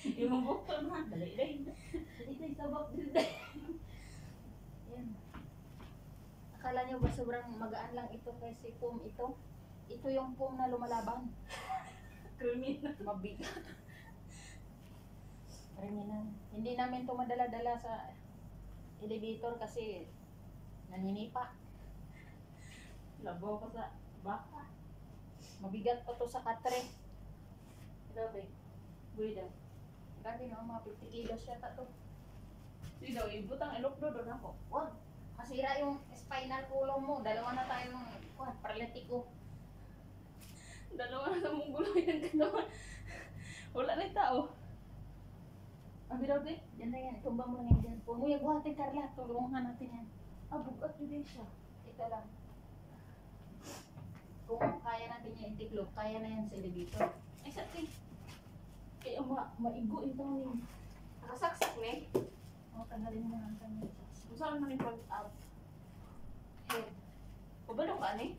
Yung bukton ha. Dali-dali. Dali-dali. Sabak. Dali-dali. Yan. Akala nyo ba sobrang magaan lang ito kasi foam ito? Ito yung foam na lumalaban. Kriminal. Mabigat. Kriminal. Hindi namin ito madala-dala sa elevator kasi naninipa. Labaw ka sa baka. Mabigat pa to sa katre. Grabe. Buhay daw. Grabe no, mga 50 kilos yata to. Sige daw, ibutang ilokdo doon ako. Wag. Masira yung spinal column mo. Dalawa na tayong paralitiko. Dalawa na sa mong gulo yung katawan. Wala na yung tao. Abi daw, di? Yan na yan. Tumbang mo lang yan dyan. Huwag mo yung buhatin, Carla. Tulungan natin yan. Ah, bugat yun din siya. Ito lang. Kung kaya natin yung intiklop, kaya na yan sa elevator. Ay, sakti. Kaya maigo yung taon niya. Nakasaksak na eh. O, tanggalin mo na ang kanya. Kung saan man yung pag-up. Head. Pabalong ka ni?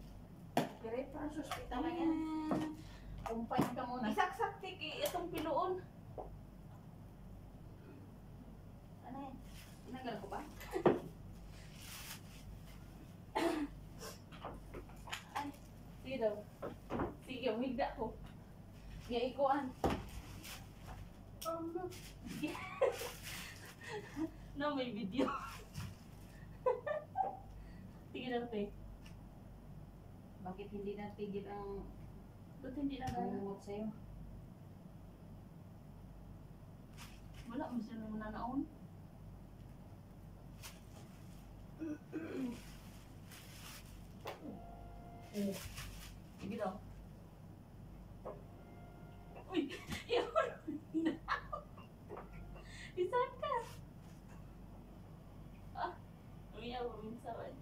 Pero parang suspita na yan. Kumpay ka muna. Isaksak tiki itong piloon. Ano yan? Tinagal ko ba? Ay, sige daw. Sige, umigda ko. Nga ikuan. No, may video. Sige daw, te. Bakit hindi natigil ang Ba't hindi na gano'n? lumot sa'yo? Wala mo siya nung nanaon. Sige daw. Uy! Yun! Isan ka! Ah! Umiyaw, minsan.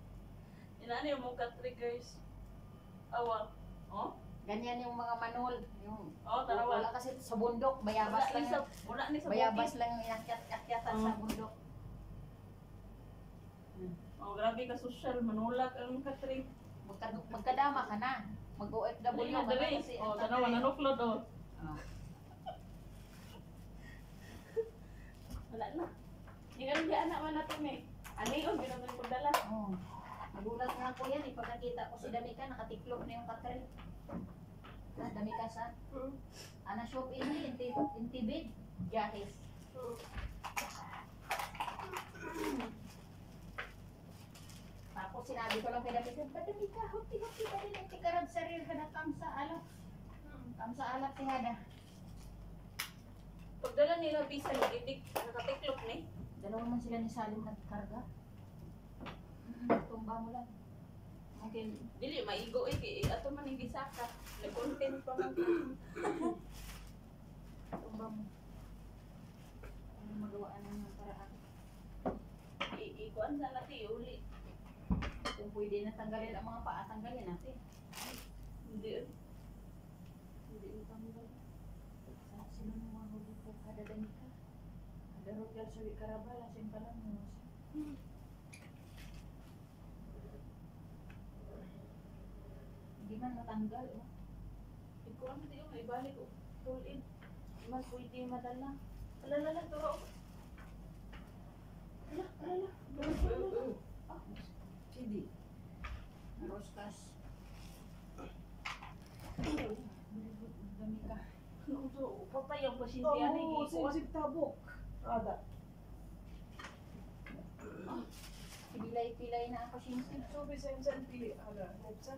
Inano yung mga triggers. Awa. Oh? Ganyan yung mga manol. Yung, Oh, tarawa. wala kasi sa bundok. Bayabas lang yan. Wala ni sa Bayabas bukid. lang yung inakyat-akyatan sa bundok. Oh, grabe ka social. Manulak ang katrig. Magkadama ka na. Mag-OFW Dali ka na, dali. na kasi. Oh, ang tanawa, tatay- nanuklod, oh. Ah. Wala na. Hindi ka rin anak man natin eh. Ani, oh, ginagaling ko dala. Oh. Nagulat nga ako yan. Ipagkakita ko si Damika, nakatiklop na yung katril. Ah, Damika sa? Ana shop ini, intibid. Jahis. Tapos sinabi ko lang kay Damika, Damika, huti-huti ka rin. Tikarab saril ka na kamsa alap. Kamsa alap si Hada. Pagdala nila bisa ni nakatiklop ni. Dalawa man sila ni Salim nagkarga. Tumba mo lang. Okay, dili maigo eh kay ato man yung gisaka. Nag-content pa man. Tumba mo. Ano magawaan ng paraan? Ikuan sa natin uli. Kung pwede na tanggalin ang mga paa, tanggalin natin. Hindi. Hindi mo tanggal. Sa sino mo mga huli po kada Damika? Kada Rogal sa Wikarabal, asin pa lang mo. Hindi man matanggal, oh. Ikuan di yung ibalik ko. Tulin. Mas pwede madala. Alalala, turo. Alala. Ah, hindi. Roskas. Damika. Ano to? Patay ang pasyente yan eh. Ikuan. tabok. Ada. Pilay-pilay na ang pasyente. So, bisa yung saan pili. Ada. Nagsa.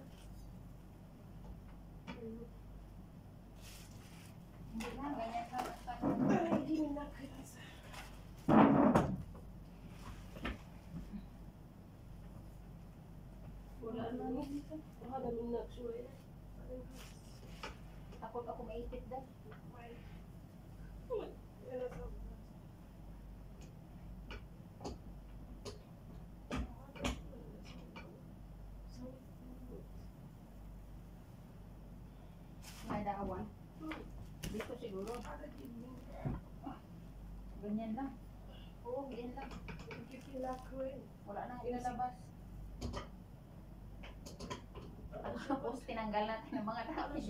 Hindi na, ganyan ka. Ay, di na nakita. Wala na. Ada minyak suwe. Takot ako maitip dahil. May daawan. Dito siguro. Ganyan lang. Oo, ganyan lang. Wala nang ilalabas. Tapos tinanggal natin ang mga dami.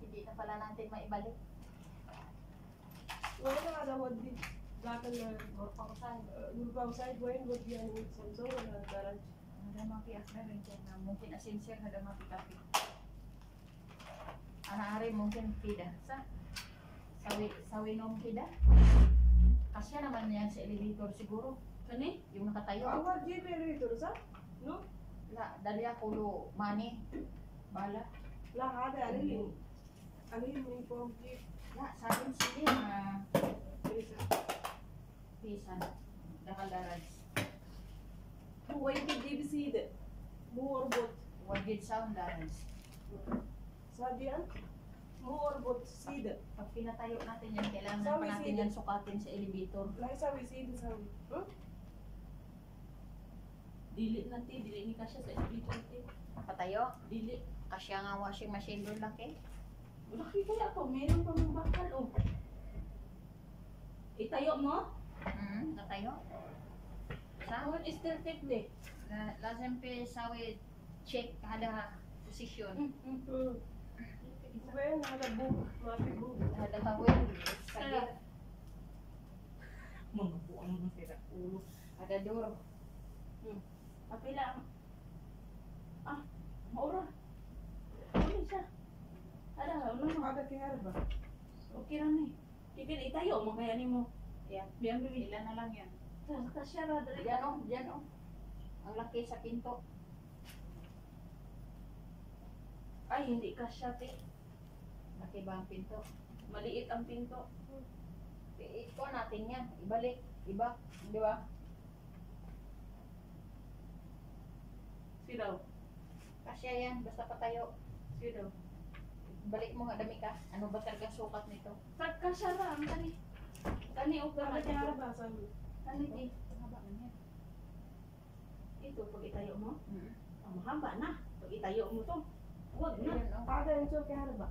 Hindi na pala natin maibalik. وين هذا ودي ذاك غرفة وصايد. الغرفة وسايد وين ودي يعني سمسم ولا الدرج؟ Ada mapi akna rin dyan na mungkin asinsir ada mapi kapi. Ana-ari mungkin tidak sa sawi nom tidak. Kasya naman yan sa elevator siguro. Kani? Yung nakatayo. Awal jeep elevator sa? No? La, dali ako lo mani. Bala. لا هذا عليه من فوق جيب La, sa akin sili na ليس pisan. Dakal daraj. هو يمكن جيب سيدة مو اربط Wajid sound daraj. صاديان مو اربط سيدة Pag pinatayo natin yan, kailangan Sawi, pa natin sili. yan sukatin sa elevator. لا يساوي سيدة يساوي Dili na ti, dili ni kasya sa elevator ti. Patayo. Dili. Kasya nga washing machine doon laki. Laki kaya to, meron pa mong bakal oh. Itayo mo? Natayo. Saan still tape de? Lazim pe sawi check hada position. وين هذا بوك ما في بوك Hada tawin. Sagit. Mga buang masira ulo. Hada door. Kapila ang... Ah, maura. Ano siya? Ada, ano mo? هذا كهرباء Okay lang ni. Kikil itayo mo kaya ni mo. Yan. Biyan bibi. Ilan na lang yan. Kasya ra dali. Diyan o, diyan o. Ang laki sa pinto. Ay, hindi kasya ti. Laki ba ang pinto? Maliit ang pinto. Iko natin yan. Ibalik. Iba. Di ba? Sidaw. Kasya yan. Basta patayo. Sidaw. Balik mo nga dami ka. Ano ba talaga sukat nito? Kasya ra ang kani. Kani o هذا kani. كهرباء سامي Kani ti. Mahaba man yan. Ito pag itayo mo. Mm. Ah, mahaba na. Pag itayo mo to. Huwag na. Ayan o. هذا يسوي كهرباء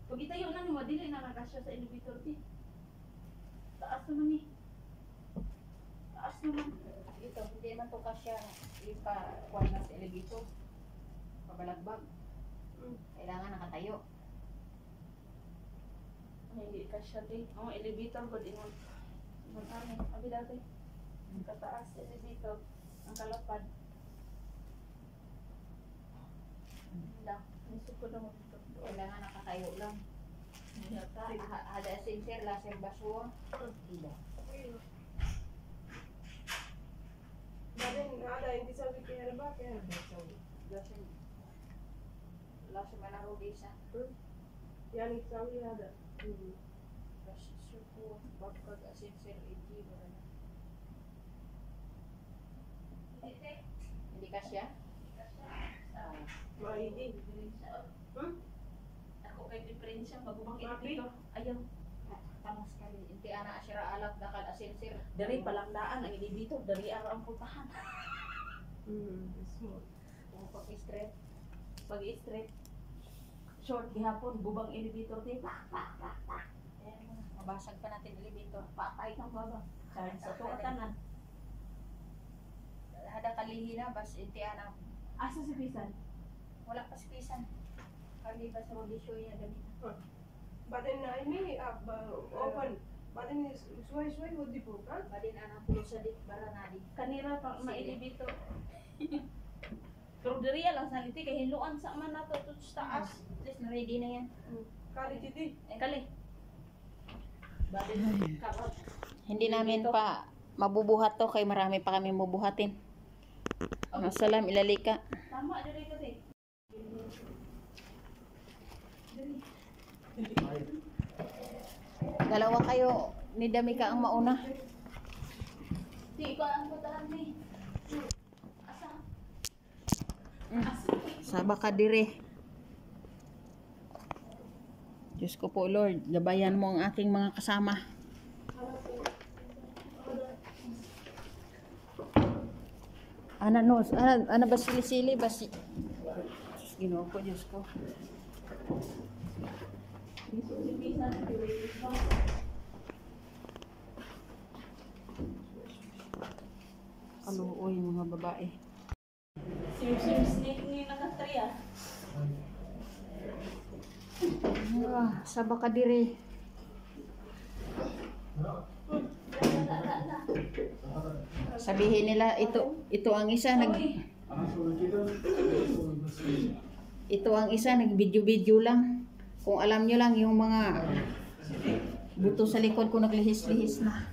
Pag itayo na ni madili na nakasya sa elevator ti. Taas naman ni. Taas naman. Ito, hindi man to kasya ipa-kuha na sa elevator. Pabalagbag. Kailangan nakatayo. Ay, hindi kasya ti. Ang elevator ko din ang ano, abi dati. Ang kataas sa elevator. Ang kalapad. Hindi. Nisip ko na mo dito. Kailangan nakatayo lang. Yata. Hada sincere, laser basura. Tidak. بعدين هذا انت تسوي كهرباء تسوي Laser. Laser manaro bisa. يعني تسوي هذا Laser suku. Bakag sincere iti. Hindi kasya? ما يجي Ako kay diferensya magubang Mapi? elevator. Ayaw. Tama sekali. Inti anak asyara alat dakal asinsir. Dari palandaan ang elevator, dari araw ang putahan. small Pag straight. Pag straight short gihapon gubang elevator ti. Pak pak pak pak. Mabasag pa natin elevator. Patay kang baba. Sa tuwatanan. Hada kalihi na bas inti anak. Asa si Pisan? Wala pa spisan. Kali ba sa rodisyo yan gamit. بعدين ini open بعدين شوي شوي ودي فوق ها Badin anak pulo sa dik baranadi. Kanira pa ma Sige. elevator. Pero diri lang sa liti kay hiluan sa man nato to sa taas. At least na-ready na yan. kali jadi Kali. Badin karot. Hindi namin pa mabubuhat to kay marami pa kami bubuhatin. Masalam ilalika. Tama diri kasi. Dalawa kayo ni Damika ang mauna. Di ko ang putahan ni. Asa? Saba ka dire. Diyos ko po Lord, gabayan mo ang aking mga kasama. Ana no, ana ba sili-sili ba si Ginoo ko Diyos ko. Dito si Pisan diri. Kaluoy mga babae. Sim snake ni nakatriya. Saba ka dire. Sabihin nila ito ang isa nag-video lang. Kung alam nyo lang yung mga buto sa likod ko naglihis-lihis na.